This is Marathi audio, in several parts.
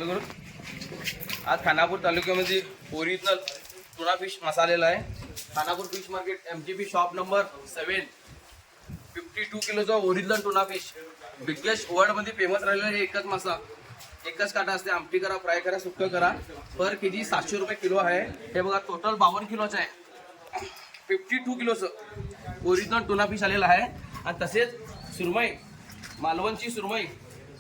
चालू करू. आज खानापूर तालुक्यामध्ये ओरिजिनल टुना फिश मसालेला आहे. Khanapur fish market MGP shop number 7. 52 किलोचा ओरिजिनल टुना फिश. बिगेस्ट वर्ल्डमध्ये फेमस राहिलेला हे एकच मासा, एकच काटा असते. आमटी करा, फ्राय करा, सुक्क करा. पर केजी 700 रुपये किलो आहे. हे बघा टोटल 52 किलोचं आहे. 52 किलोचं ओरिजिनल टुना फिश आलेला आहे. आणि तसेच सुरमई, मालवणची सुरमई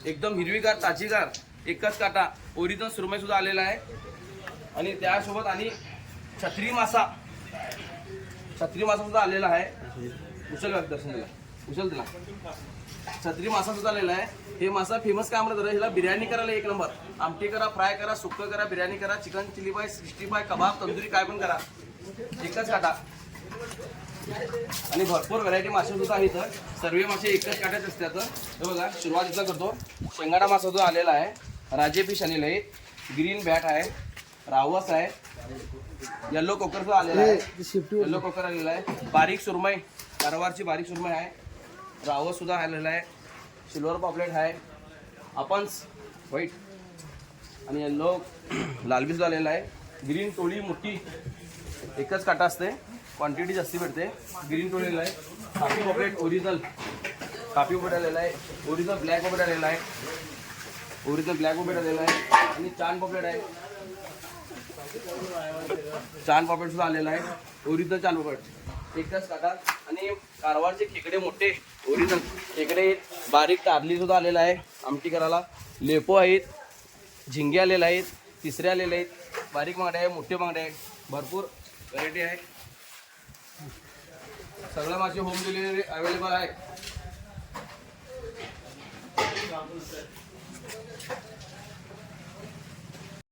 एकदम हिरवीगार ताजीगार, एकच काटा ओरिजिनल सुरमई सुद्धा आलेला आहे. आणि त्यासोबत आणि छत्री मासा सुद्धा आलेला आहे. उचल दर्शन दिला, उचल दिला. छत्री मासा सुद्धा आलेला आहे. हे मासा फेमस काय म्हणतात, ह्याला बिर्याणी करायला एक नंबर. आमटी करा, फ्राय करा, सुक्क करा, बिर्याणी करा, चिकन चिली पाय, 60 पाय, कबाब, तंदुरी काय पण करा, एकच काटा. आणि भरपूर व्हरायटी मासे सुद्धा आहेत. सर्व मासे एकच काट्याचे असतात. हे बघा सुरुवातीला करतो. शेंगाडा मासा सुद्धा आलेला आहे. राजे फिश आलेले आहेत. ग्रीन बॅट आहे, रावस आहे, येल्लो कोकर सुद्धा आलेला आहे. येल्लो कोकर आलेला आहे. बारीक सुरमई, कारवारची बारीक सुरमई आहे. रावस सुद्धा आलेला आहे. सिल्वर पॉपलेट आहे. अपन्स व्हाईट आणि येल्लो लालबी सुद्धा आलेला आहे. ग्रीन टोळी मोठी, एकच काटा असते, क्वांटिटी जास्ती भेटते. ग्रीन टोळीला आहे. कापी पॉपलेट ओरिजिनल कापी पॉपलेट आलेला आहे. ओरिजिनल ब्लॅक पॉपलेट आलेला आहे. ओरिजिनल ब्लॅक पॉपलेट आलेला आहे. आणि चांद पॉपलेट आहे. चांद पॉपलेट सुद्धा आलेला आहे. ओरिजिनल चांद पॉपलेट एकच काटा. आणि कारवारचे खेकडे मोठे ओरिजिनल खेकडे, बारीक तारली सुद्धा आलेला आहे आमटी करायला. लेपो आहेत, झिंगे आलेले आहेत, तिसरे आलेले आहेत. बारीक बांगडे आहे, मोठे बांगडे आहे. भरपूर व्हरायटी आहे. सगळं मासे होम डिलिव्हरी अवेलेबल आहे.